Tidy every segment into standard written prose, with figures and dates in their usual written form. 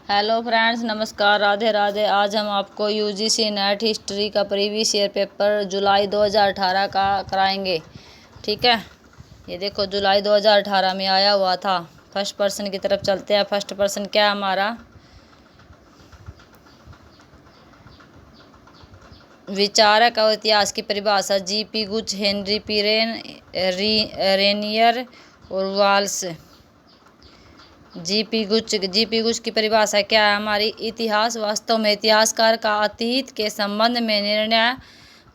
Hello friends, नमस्कार, राधे राधे। आज हम आपको यूजीसी नेट हिस्ट्री का प्रीवियस ईयर पेपर जुलाई 2018 का कराएंगे। ठीक है, ये देखो जुलाई 2018 में आया हुआ था। फर्स्ट पर्सन की तरफ चलते हैं। फर्स्ट पर्सन क्या हमारा विचारक और इतिहास की परिभाषा जीपी गुच, हेनरी पिरेन, रेनियर और वाल्स। जीपी गुच की परिभाषा क्या है हमारी? इतिहास वास्तव में इतिहासकार का अतीत के संबंध में निर्णय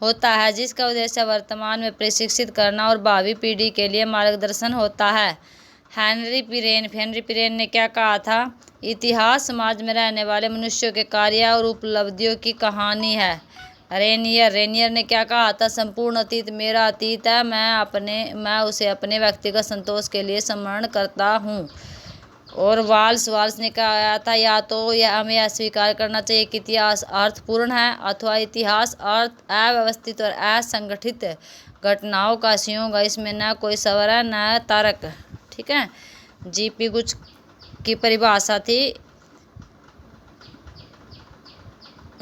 होता है, जिसका उद्देश्य वर्तमान में प्रशिक्षित करना और भावी पीढ़ी के लिए मार्गदर्शन होता है। हेनरी पिरेन ने क्या कहा था? इतिहास समाज में रहने वाले मनुष्यों के कार्य और उपलब्धियों की कहानी है। रेनियर ने क्या कहा था? संपूर्ण अतीत मेरा अतीत है, मैं उसे अपने व्यक्तिगत संतोष के लिए स्मरण करता हूँ। और वाल्स ने कहा था, या तो हमें यह स्वीकार करना चाहिए कि इतिहास अर्थपूर्ण है, अथवा इतिहास अव्यवस्थित और असंगठित घटनाओं का संयोग है। इसमें न कोई सवाल है न तर्क। ठीक है, जीपी गुच की परिभाषा थी।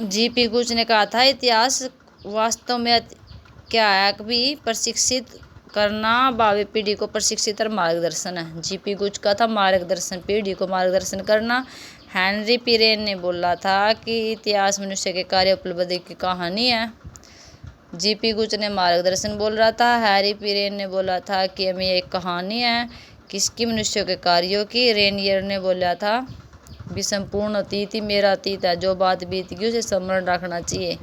जीपी गुच ने कहा था, इतिहास वास्तव में क्या है? भी प्रशिक्षित करना, भावी पीढ़ी को प्रशिक्षित और मार्गदर्शन है। जीपी गुच का था मार्गदर्शन, पीढ़ी को मार्गदर्शन करना। हेनरी पिरेन ने बोला था कि इतिहास मनुष्य के कार्य उपलब्धि की कहानी है। जीपी गुच ने मार्गदर्शन बोल रहा था। हैरी पिरेन ने बोला था कि हमें एक कहानी है, किसकी? मनुष्यों के कार्यों की। रेनियर ने बोला था भी संपूर्ण अतीत ही मेरा अतीत है, जो बात बीत गई उसे स्मरण रखना चाहिए।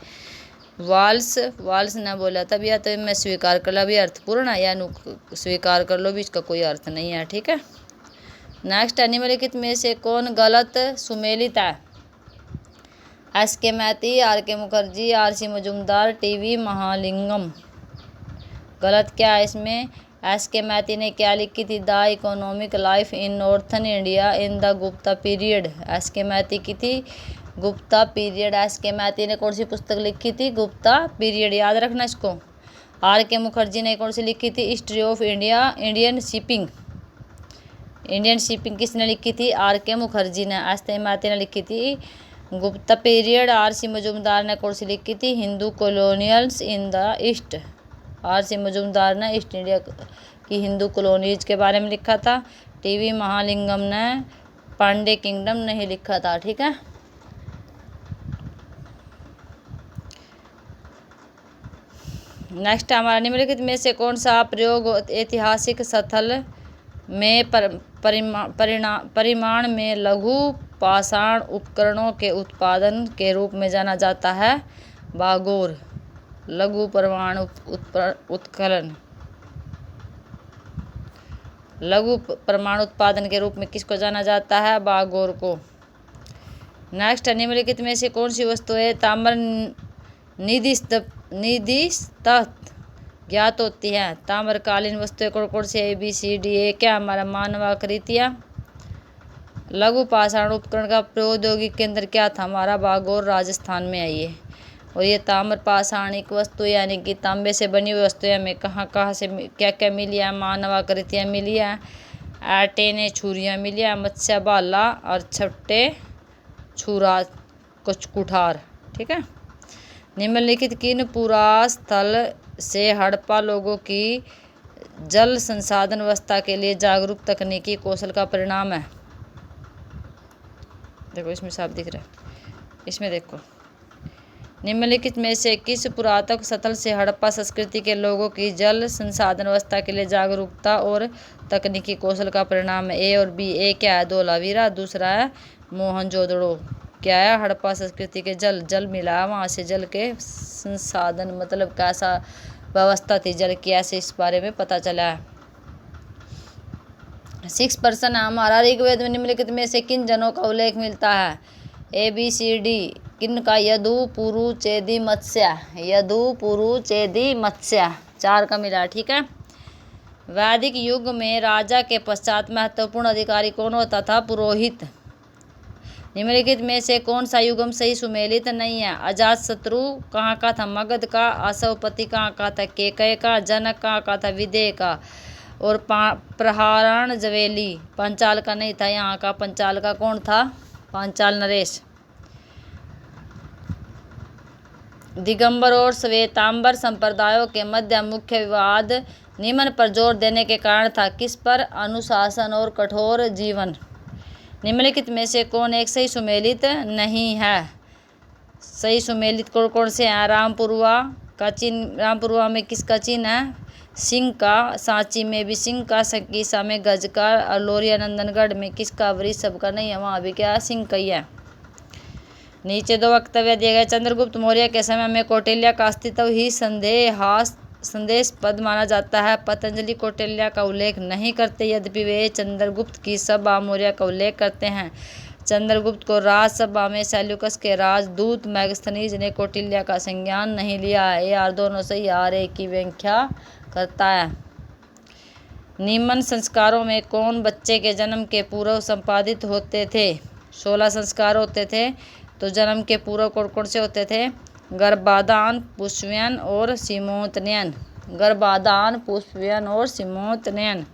वाल्स ने बोला था भैया तो मैं स्वीकार कर लो भी अर्थपूर्ण है, या स्वीकार कर लो भी इसका कोई अर्थ नहीं है। ठीक है, नेक्स्ट, निम्नलिखित में से कौन गलत सुमेलित है? एस के मैती, आर के मुखर्जी, आर.सी. मजूमदार, टी.वी. महालिंगम। गलत क्या है इसमें? एस के मैती ने क्या लिखी थी? The economic life in northern India in the Gupta period. S के मैती की थी गुप्ता पीरियड। एस के मैती ने कौन सी पुस्तक लिखी थी? गुप्ता पीरियड, याद रखना इसको। आर के मुखर्जी ने कौन सी लिखी थी? History of India, Indian shipping किसने लिखी थी? आर के मुखर्जी ने। एस के मैती ने लिखी थी गुप्ता पीरियड। आर.सी. मजूमदार ने कौन सी लिखी थी? Hindu colonials in the East. R C. Majumdar ने ईस्ट इंडिया की हिंदू कॉलोनीज के बारे में लिखा था। टी.वी. महालिंगम ने पांडे किंगडम नहीं लिखा था। ठीक है, नेक्स्ट हमारा निम्नलिखित में से कौन सा प्रयोग ऐतिहासिक स्थल में परिमाण में लघु पाषाण उपकरणों के उत्पादन के रूप में जाना जाता है? बागोर। लघु परमाणु उत्कलन, लघु परमाणु उत्पादन के रूप में किसको जाना जाता है? बागोर को। नेक्स्ट, निम्नलिखित में से कौन सी वस्तुएं ताम्र निधिस्तः ज्ञात होती हैं? ताम्रकालीन वस्तुएं कौन से? ABCD। क्या हमारा? मानवाकृतियाँ। लघु पाषाण उपकरण का प्रौद्योगिक केंद्र क्या था? हमारा बागोर, राजस्थान में है ये। और ये ताम्र पाषाणिक वस्तु यानी कि तांबे से बनी हुई वस्तुएं हमें कहाँ से क्या क्या मिली है? मानवाकृतियाँ मिली है, आटेने छुरियाँ मिली है, मत्स्य भाला और छट्टे छुरा कुठार। ठीक है, निम्नलिखित किन पुरास्थल से हड़प्पा लोगों की जल संसाधन व्यवस्था के लिए जागरूक तकनीकी कौशल का परिणाम है? देखो इसमें साफ दिख रहा है। इसमें देखो, निम्नलिखित में से किस पुरातत्व स्थल से हड़प्पा संस्कृति के लोगों की जल संसाधन व्यवस्था के लिए जागरूकता और तकनीकी कौशल का परिणाम है? ए और बी। ए क्या है? धोलावीरा। दूसरा है मोहनजोदड़ो। क्या है? हड़प्पा संस्कृति के जल मिला, वहाँ से जल के संसाधन मतलब कैसा व्यवस्था थी जल की, ऐसे इस बारे में पता चला है। 6% हमारा ऋग्वेद में निम्नलिखित में से किन जनों का उल्लेख मिलता है? ABCD। किन का? यदु, पुरु, चेदी, मत्स्य। यदु, पुरु, चेदी, मत्स्य, 4 का मिला। ठीक है, वैदिक युग में राजा के पश्चात महत्वपूर्ण अधिकारी कौन होता था? पुरोहित। निम्नलिखित में से कौन सा युगम सही सुमेलित नहीं है? अजातशत्रु कहाँ का था? मगध का। अशवपति कहाँ का था? केकय का। जनक कहाँ का था? विदेह का। और प्रहारण जवेली पंचाल का नहीं था यहाँ का। पंचाल का कौन था? पांचाल नरेश। दिगंबर और श्वेतांबर संप्रदायों के मध्य मुख्य विवाद निम्न पर जोर देने के कारण था। किस पर? अनुशासन और कठोर जीवन। निम्नलिखित में से कौन एक सही सुमेलित नहीं है? सही सुमेलित कौन कौन से हैं? रामपुरवा का चिन्ह, रामपुरवा में किसका चिन्ह है? सिंह का। सांची में भी सिंह का, संकीसा में गज का, और लोरिया नंदनगढ़ में किसका? वृषभ का नहीं है, वहाँ भी क्या? सिंह का ही है। नीचे दो वक्तव्य दिए गए। चंद्रगुप्त मौर्य के समय में कौटिल्य का अस्तित्व ही संदेहास्पद माना जाता है। पतंजलि कौटिल्य का उल्लेख नहीं करते, यद्यपि वे चंद्रगुप्त की सभा मौर्य का उल्लेख करते हैं। चंद्रगुप्त को राजसभा में सेल्यूकस के राजदूत मैगस्थनीज ने कौटिल्य का संज्ञान नहीं लिया है। यार दोनों सही, यार एक की व्याख्या करता है। निम्न संस्कारों में कौन बच्चे के जन्म के पूर्व संपादित होते थे? 16 संस्कार होते थे। तो जन्म के पूर्व कौन कौन से होते थे? गर्भाधान, पुष्पयन और सीमोत्नयन। गर्भाधान, पुष्पयन और सीमोत्नयन।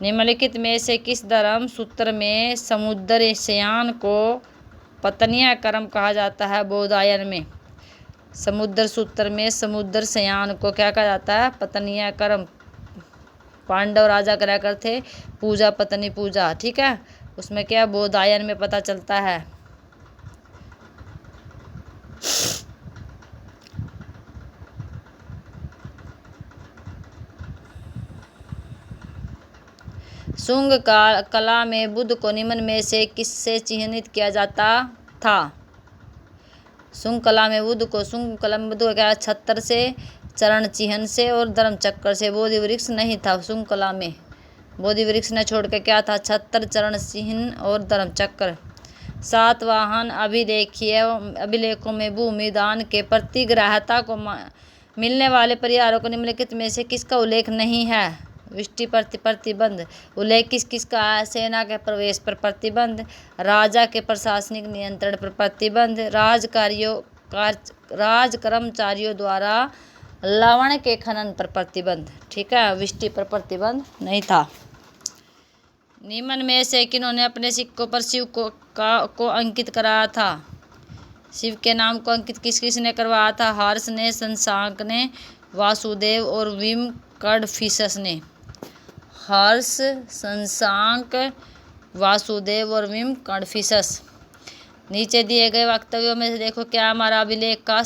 निम्नलिखित में से किस धर्म सूत्र में समुद्र शयन को पत्नीय कर्म कहा जाता है? बोधायन में। समुद्र सूत्र में समुद्र शयन को क्या कहा जाता है? पत्नीय कर्म। पांडव राजा करा करते पूजा, पत्नी पूजा, ठीक है, उसमें क्या? बोधायन में पता चलता है। शुंग कला में बुद्ध को निम्न में से किससे चिन्हित किया जाता था? शुंग कला में बुद्ध को क्या? छत्र से, चरण चिन्ह से और धर्म चक्र से। बोधि वृक्ष नहीं था शुंग कला में। बोधि वृक्ष ने छोड़ के क्या था? छत्र, चरण चिन्ह और धर्म चक्र। सातवाहन अभिलेखों में भूमि दान के प्रतिग्राह्यता को मिलने वाले परिहारों को निम्नलिखित में से किसका उल्लेख नहीं है? विष्टि प्रतिबंध। उल्लेख किस किस का है? सेना के प्रवेश पर प्रतिबंध, राजा के प्रशासनिक नियंत्रण पर प्रतिबंध, राज कर्मचारियों द्वारा लवण के खनन पर प्रतिबंध, ठीक है, विष्टि पर प्रतिबंध नहीं था। निम्न में से किन्होंने अपने सिक्कों पर शिव को अंकित कराया था? शिव के नाम को अंकित किस किस ने करवाया था? हर्ष ने, शशांक ने, वासुदेव और विम कडफिसस ने। हर्ष, शशांक, वासुदेव और विम कडफिसस। नीचे दिए गए वक्तव्यों में से देखो क्या हमारा अभिलेख का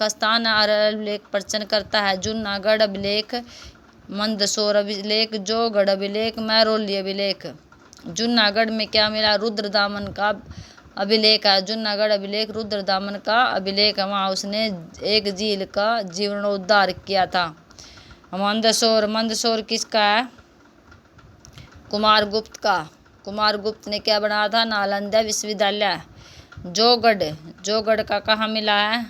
स्थान अभिलेख प्रचन करता है? जूनागढ़ अभिलेख, मंदसौर अभिलेख, जोगढ़ अभिलेख, महरौली अभिलेख। जूनागढ़ में क्या मिला? रुद्रदामन का अभिलेख है। जूनागढ़ अभिलेख रुद्रदामन का अभिलेख है, वहाँ उसने एक झील का जीर्णोद्धार किया था। मंदसौर किसका है? कुमारगुप्त का। कुमारगुप्त ने क्या बनाया था? नालंदा विश्वविद्यालय। जोगढ़ का कहाँ मिला है?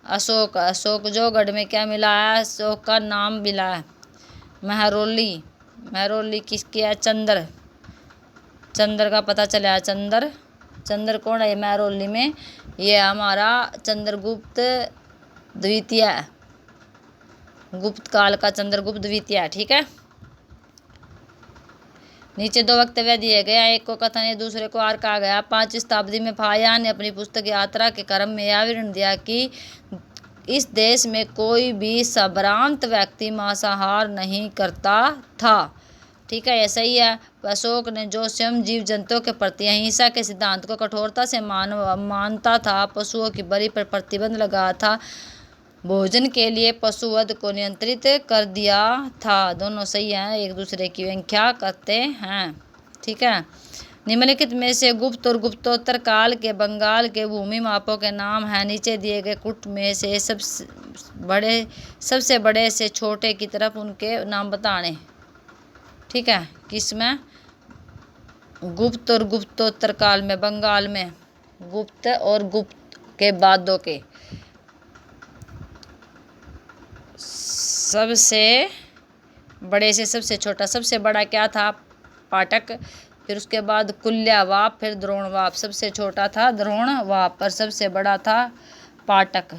अशोक जोगढ़ में क्या मिला है? अशोक का नाम मिला है। महरौली किसकी है? चंद्र का पता चला है। चंद्र कौन है महरौली में? ये हमारा चंद्रगुप्त द्वितीय, गुप्त काल का चंद्रगुप्त द्वितीय, ठीक है। नीचे दो वक्तव्य दिए गए, एक को कथन है, दूसरे को आर कहा गया। 5वीं शताब्दी में फाया ने अपनी पुस्तक यात्रा के क्रम में यह विवरण दिया कि इस देश में कोई भी संभ्रांत व्यक्ति मांसाहार नहीं करता था, ठीक है, ऐसा ही है। अशोक ने जो स्वयं जीव जंतुओं के प्रति अहिंसा के सिद्धांत को कठोरता से मानता था, पशुओं की बलि पर प्रतिबंध लगा था, भोजन के लिए पशुवध को नियंत्रित कर दिया था। दोनों सही हैं, एक दूसरे की व्याख्या करते हैं, ठीक है। निम्नलिखित में से गुप्त और गुप्तोत्तर काल के बंगाल के भूमि मापों के नाम हैं। नीचे दिए गए कुट में से सबसे बड़े से छोटे की तरफ उनके नाम बताने, ठीक है। किसमें? गुप्त और गुप्तोत्तर काल में, बंगाल में गुप्त और गुप्त के बादों के। सबसे बड़े से सबसे छोटा, सबसे बड़ा क्या था? पाटक, फिर उसके बाद कुल्यवाप, फिर द्रोणवाप। सबसे छोटा था द्रोणवाप और सबसे बड़ा था पाटक,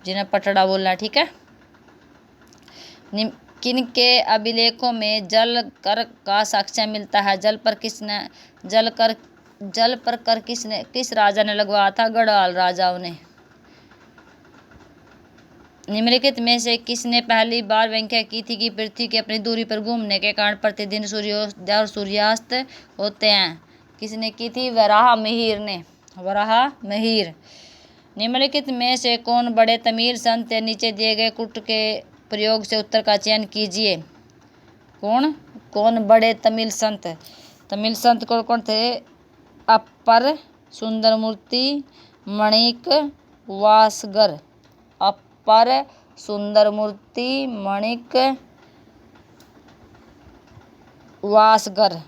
जिन्हें पटड़ा बोलना, ठीक है। किन के अभिलेखों में जल कर का साक्ष्य मिलता है? जल कर जल पर कर किस राजा ने लगवाया था? गढ़वाल राजाओं ने। निम्नलिखित में से किसने पहली बार व्याख्या की थी कि पृथ्वी की अपनी दूरी पर घूमने के कारण प्रतिदिन सूर्योदय और सूर्यास्त होते हैं? किसने की थी? वराहमिहिर ने। वराहमिहिर। निम्नलिखित में से कौन बड़े तमिल संत है? नीचे दिए गए कुट के प्रयोग से उत्तर का चयन कीजिए। कौन बड़े तमिल संत? तमिल संत कौन थे? अप्पर सुंदरमूर्ति, मणिक वासगर। अप्पर सुंदरमूर्ति, मणिक वासगर।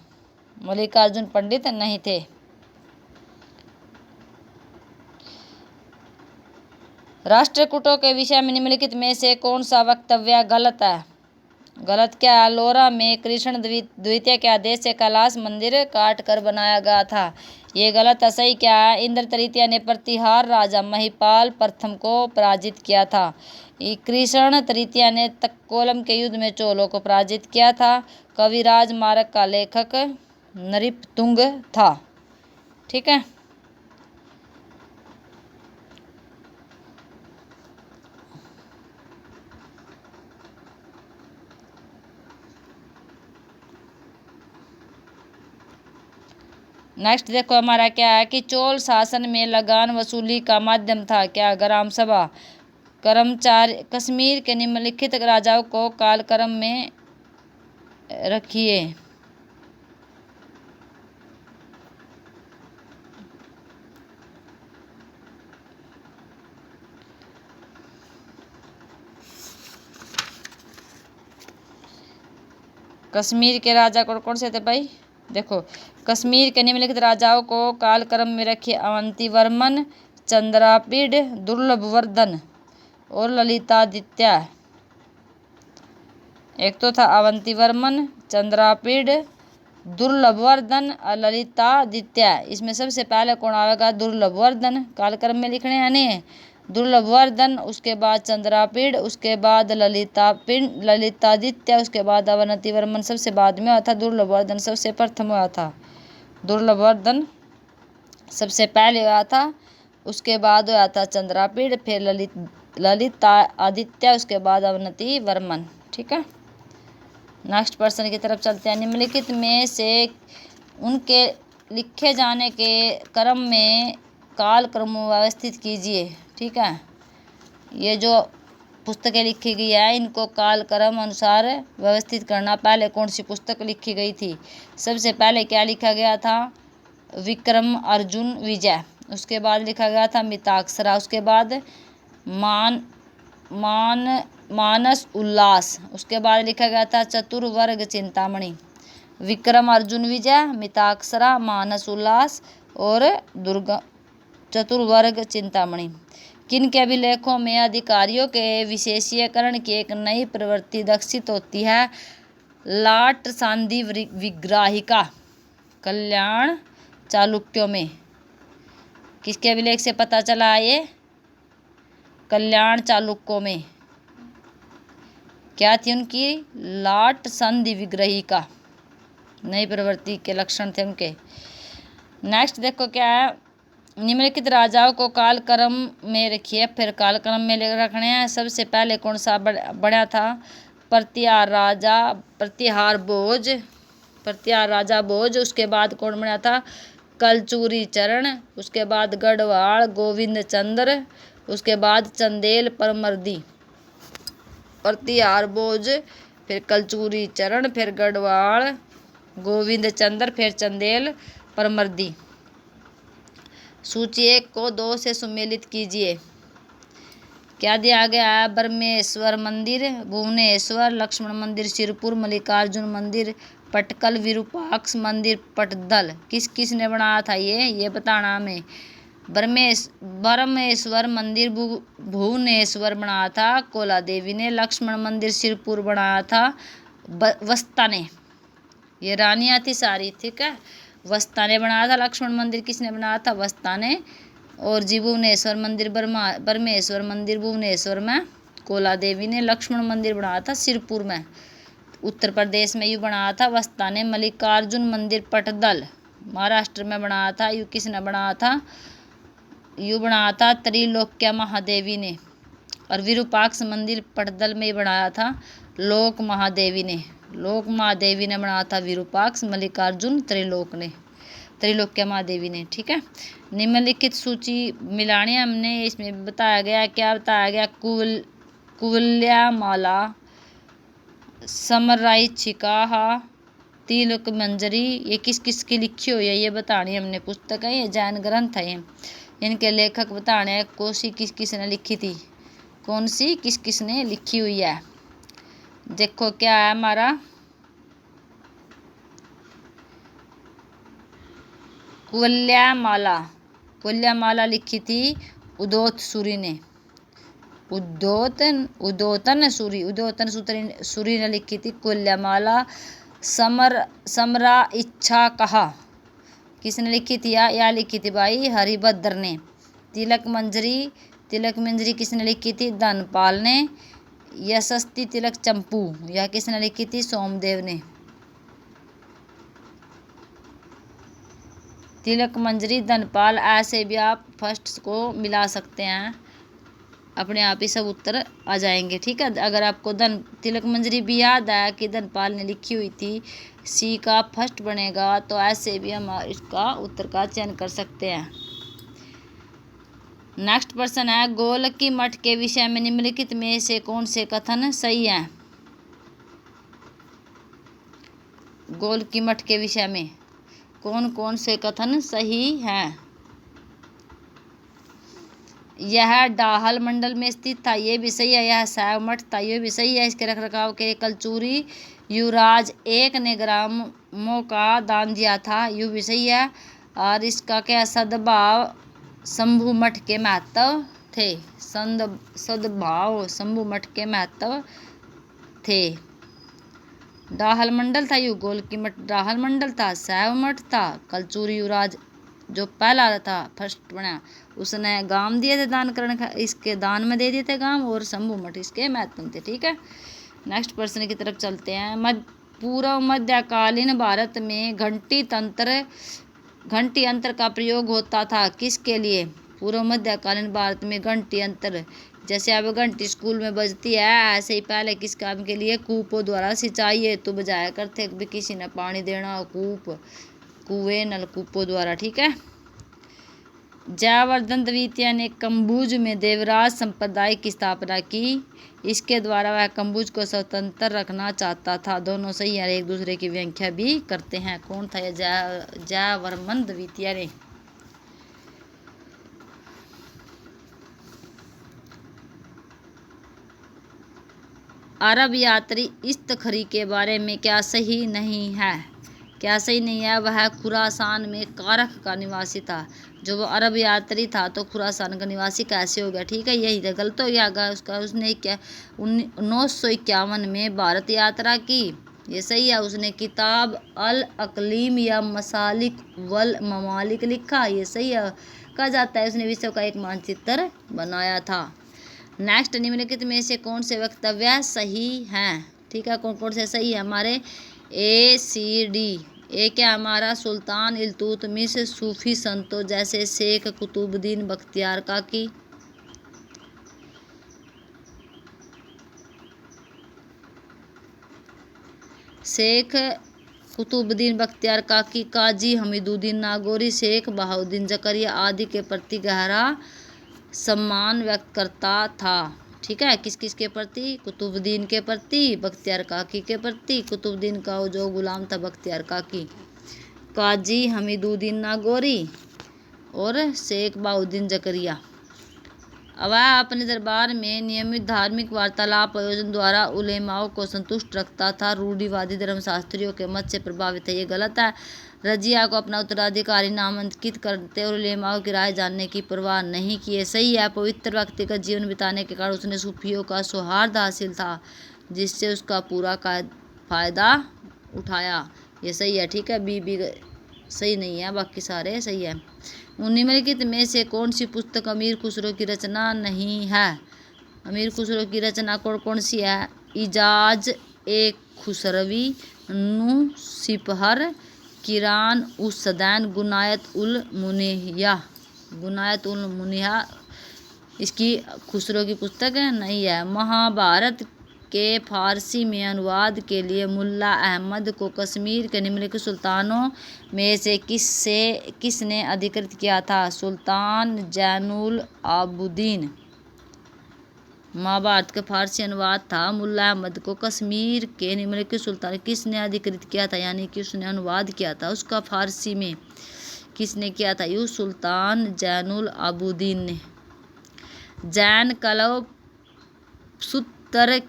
मल्लिकार्जुन पंडित नहीं थे। राष्ट्रकूटों के विषय में निम्नलिखित में से कौन सा वक्तव्य गलत है? गलत क्या है? लोरा में कृष्ण द्वितीय के आदेश से कैलाश मंदिर काट कर बनाया गया था, ये गलत है। सही क्या है? इंद्र तृतीय ने प्रतिहार राजा महिपाल प्रथम को पराजित किया था। कृष्ण तृतीय ने तक्कोलम के युद्ध में चोलों को पराजित किया था। कविराज मार्ग का लेखक नरिपतुंग था। ठीक है। नेक्स्ट देखो हमारा क्या है कि चोल शासन में लगान वसूली का माध्यम था क्या? ग्राम सभा। कर्मचारी। कश्मीर के निम्नलिखित राजाओं को कालक्रम में रखिए। कश्मीर के राजा कौन से थे भाई? देखो, कश्मीर के निम्नलिखित राजाओं को कालक्रम में रखिए। अवंतीवर्मन, चंद्रापीड, दुर्लभवर्धन और ललितादित्य। एक तो था अवंतीवर्मन, चंद्रापीड, दुर्लभवर्धन और ललितादित्य। इसमें सबसे पहले कौन आएगा? दुर्लभवर्धन। कालक्रम में लिखने हैं नहीं। दुर्लभवर्धन, उसके बाद चंद्रापीड, उसके बाद ललितादित्य, उसके बाद अवंतीवर्मन सबसे बाद में हुआ था। दुर्लभवर्धन सबसे प्रथम हुआ था। दुर्लभवर्धन सबसे पहले हुआ था, उसके बाद हुआ था चंद्रापीड, फिर ललितादित्य, उसके बाद अवंतीवर्मन। ठीक है। नेक्स्ट प्रश्न की तरफ चलते हैं। निम्नलिखित में से उनके लिखे जाने के क्रम में कालक्रम व्यवस्थित कीजिए। ठीक है। ये जो पुस्तकें लिखी गई है इनको कालक्रम अनुसार व्यवस्थित करना। पहले कौन सी पुस्तक लिखी गई थी? सबसे पहले क्या लिखा गया था? विक्रम अर्जुन विजय। उसके बाद लिखा गया था मिताक्षरा। उसके बाद मानस उल्लास। उसके बाद लिखा गया था चतुर्वर्ग चिंतामणि। विक्रम अर्जुन विजय, मिताक्षरा, मानस उल्लास और चतुर्वर्ग चिंतामणि। किन के अभिलेखों में अधिकारियों के विशेषीकरण की एक नई प्रवृत्ति दर्शित होती है? लाट सांदी विग्राहिका। कल्याण चालुक्यों में। किसके अभिलेख से पता चला ये? कल्याण चालुक्यों में। क्या थी उनकी? लाट संधि विग्रहिका। नई प्रवृत्ति के लक्षण थे उनके। नेक्स्ट देखो क्या है। निम्नलिखित राजाओं को कालक्रम में रखिए। फिर कालक्रम में रखने हैं। सबसे पहले कौन सा बढ़ा था? प्रतिहार राजा भोज। उसके बाद कौन बना था? कलचूरी चरण। उसके बाद गढ़वाल गोविंद चंद्र। उसके बाद चंदेल परमर्दी। प्रतिहार भोज, फिर कलचूरी चरण, फिर गढ़वाल गोविंद चंद्र, फिर चंदेल परमर्दी। सूची 1 को 2 से सुमेलित कीजिए। क्या दिया गया है? ब्रह्मेश्वर मंदिर भुवनेश्वर, लक्ष्मण मंदिर सिरपुर, मल्लिकार्जुन मंदिर पटकल, विरूपाक्ष मंदिर पटदल। किस ने बनाया था ये बताना हमें। ब्रह्मेश्वर मंदिर भुवनेश्वर बनाया था कोला देवी ने। लक्ष्मण मंदिर सिरपुर बनाया था वस्ता ने। ये रानियाँ थी सारी। ठीक है। वस्ता ने बनाया था। लक्ष्मण मंदिर किसने बनाया था? वस्ता ने। और जी भुवनेश्वर मंदिर ब्रह्मेश्वर मंदिर भुवनेश्वर में कोला देवी ने। लक्ष्मण मंदिर बनाया था सिरपुर में उत्तर प्रदेश में। यू बनाया था वस्ता ने। मल्लिकार्जुन मंदिर पटदल महाराष्ट्र में बनाया था। यू किसने बनाया था? यू बनाया था त्रिलोक्या महादेवी ने। और विरूपाक्ष मंदिर पटदल में बनाया था लोक महादेवी ने। लोक महादेवी ने बनाया था विरूपाक्ष, मल्लिकार्जुन त्रिलोक्या महादेवी ने। ठीक है, निम्नलिखित सूची मिलानी हमने। इसमें बताया गया, क्या बताया गया? कुवलयामाला, समराईचिका, तिलक मंजरी, ये किस किस की लिखी हुई है ये बतानी हमने। पुस्तक है ये, जैन ग्रंथ है ये। इनके लेखक बताने हैं, कोसी किस किसने लिखी थी, कौन सी किस किसने लिखी हुई है। देखो क्या है हमारा, कुवलयामाला लिखी थी उदोत सूरी ने। उदोतन सूरी ने लिखी थी कुवलयामाला। समरा इच्छा कहा किसने लिखी थी? या लिखी थी भाई हरिभद्र ने। तिलक मंजरी किसने लिखी थी? धनपाल ने। यशस्ती तिलक चंपू, यह किसने लिखी थी? सोमदेव ने। तिलक मंजरी, धनपाल, ऐसे भी आप फर्स्ट को मिला सकते हैं, अपने आप ही सब उत्तर आ जाएंगे। ठीक है, अगर आपको तिलक मंजरी भी याद आया कि धनपाल ने लिखी हुई थी, सी का फर्स्ट बनेगा, तो ऐसे भी हम इसका उत्तर का चयन कर सकते हैं। नेक्स्ट प्रश्न है, गोलकी मठ के विषय में निम्नलिखित में से कौन से कथन सही हैं? गोलकी मठ के विषय में कौन कौन से कथन सही हैं? यह डाहल मंडल में स्थित था, ये भी सही है। यह शैव मठ था, ये भी सही है। इसके रखरखाव के कलचूरी युवराज एक ने ग्रामों का दान दिया था, ये भी सही है। और इसका क्या सद्भाव शंभु मठ के महत्व थे। सद्भाव शंभु मठ के महत्व थे। डाहल मंडल था, यू गोलकी मठ डाहल मंडल था, शैव मठ था, कलचूरी युवराज जो पहला था फर्स्ट बना, उसने गांव दिए थे दान करने, इसके दान में दे दिए थे गांव, और शंभु मठ इसके महत्व थे। ठीक है, नेक्स्ट प्रश्न की तरफ चलते हैं। पूर्व मध्यकालीन भारत में घंटी अंतर का प्रयोग होता था, किसके लिए? पूर्व मध्यकालीन भारत में घंटी अंतर, जैसे अब घंटी स्कूल में बजती है, ऐसे ही पहले किस काम के लिए? कूपों द्वारा सिंचाई हेतु बजाया करते, भी किसी ने पानी देना हो, कुएं नलकूपों द्वारा। ठीक है, जयवर्धन द्वितीय ने कम्बुज में देवराज संप्रदाय की स्थापना की, इसके द्वारा वह कम्बुज को स्वतंत्र रखना चाहता था। दोनों सही है, एक दूसरे की व्याख्या भी करते हैं। कौन था यह? जयवर्धन द्वितीय ने। अरब यात्री इस्तखरी के बारे में क्या सही नहीं है? क्या सही नहीं है? वह खुरासान में कारख का निवासी था। जो वो अरब यात्री था तो खुरासान का निवासी कैसे हो गया? ठीक है, यही तो गलत हो गया उसका। उसने क्या 1951 में भारत यात्रा की, ये सही है। उसने किताब अल अकलीम या मसालिक वल ममालिक लिखा, ये सही है। कहा जाता है उसने विश्व का एक मानचित्र बनाया था। नेक्स्ट, निम्नलिखित में से कौन से वक्तव्य सही हैं? ठीक है, कौन कौन से सही है हमारे? ACD। ए क्या हमारा? सुल्तान इल्तुतमिश सूफी संतों जैसे शेख कुतुबुद्दीन बख्तियार काकी, शेख कुतुबुद्दीन बख्तियार काकी, काजी हमीदुद्दीन नागौरी, शेख बहाउद्दीन जकरिया आदि के प्रति गहरा सम्मान व्यक्त करता था। ठीक है, किस किस के प्रति? कुतुबुद्दीन के प्रति, बख्तियार काकी के प्रति। कुतुबुद्दीन का जो गुलाम था बख्तियार काकी, काजी हमीदुद्दीन नागौरी और शेख बहाउद्दीन जकरिया। वह अपने दरबार में नियमित धार्मिक वार्तालाप आयोजन द्वारा उलेमाओं को संतुष्ट रखता था। रूढ़िवादी धर्मशास्त्रियों के मत से प्रभावित है, ये गलत है। रजिया को अपना उत्तराधिकारी नामांकित करते और उलेमाओं की राय जानने की परवाह नहीं की, ये सही है। पवित्र व्यक्तिगत जीवन बिताने के कारण उसने सूफियों का सौहार्द हासिल था, जिससे उसका पूरा फायदा उठाया, ये सही है। ठीक है, बी सही नहीं है, बाकी सारे सही है। निम्नलिखित में से कौन सी पुस्तक अमीर खुसरो की रचना नहीं है? अमीर खुसरो की रचना कौन कौन सी है? इजाज ए खुसरवी, नू सिपहर, किरान उसदैन गुनायत उल मुनिया इसकी खुसरो की पुस्तक नहीं है। महाभारत के फारसी में अनुवाद के लिए मुल्ला अहमद को कश्मीर के निम्नलिखित सुल्तानों में से किसने अधिकृत किया था? सुल्तान जैनुल आबदीन। महाभारत का फारसी अनुवाद था मुल्ला अहमद को कश्मीर के निम्नलिखित सुल्तान किसने अधिकृत किया था, यानी कि उसने अनुवाद किया था उसका फारसी में किसने किया था? यू सुल्तान जैनुल आबदीन ने। जैन कल्पसूत्र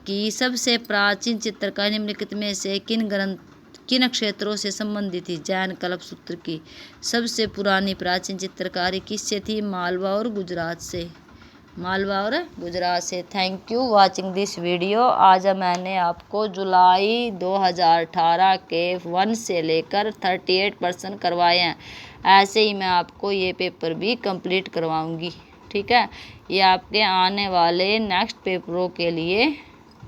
की सबसे प्राचीन चित्रकारी निम्नलिखित में से किन क्षेत्रों से संबंधित थी? जैन कल्पसूत्र की सबसे पुरानी प्राचीन चित्रकारी किससे थी? मालवा और गुजरात से। Thank you watching this video. आज मैंने आपको जुलाई 2018 के 1 से लेकर 38% करवाए हैं। ऐसे ही मैं आपको ये पेपर भी कंप्लीट करवाऊंगी, ठीक है। ये आपके आने वाले नेक्स्ट पेपरों के लिए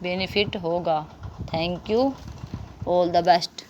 बेनिफिट होगा। Thank you, all the best.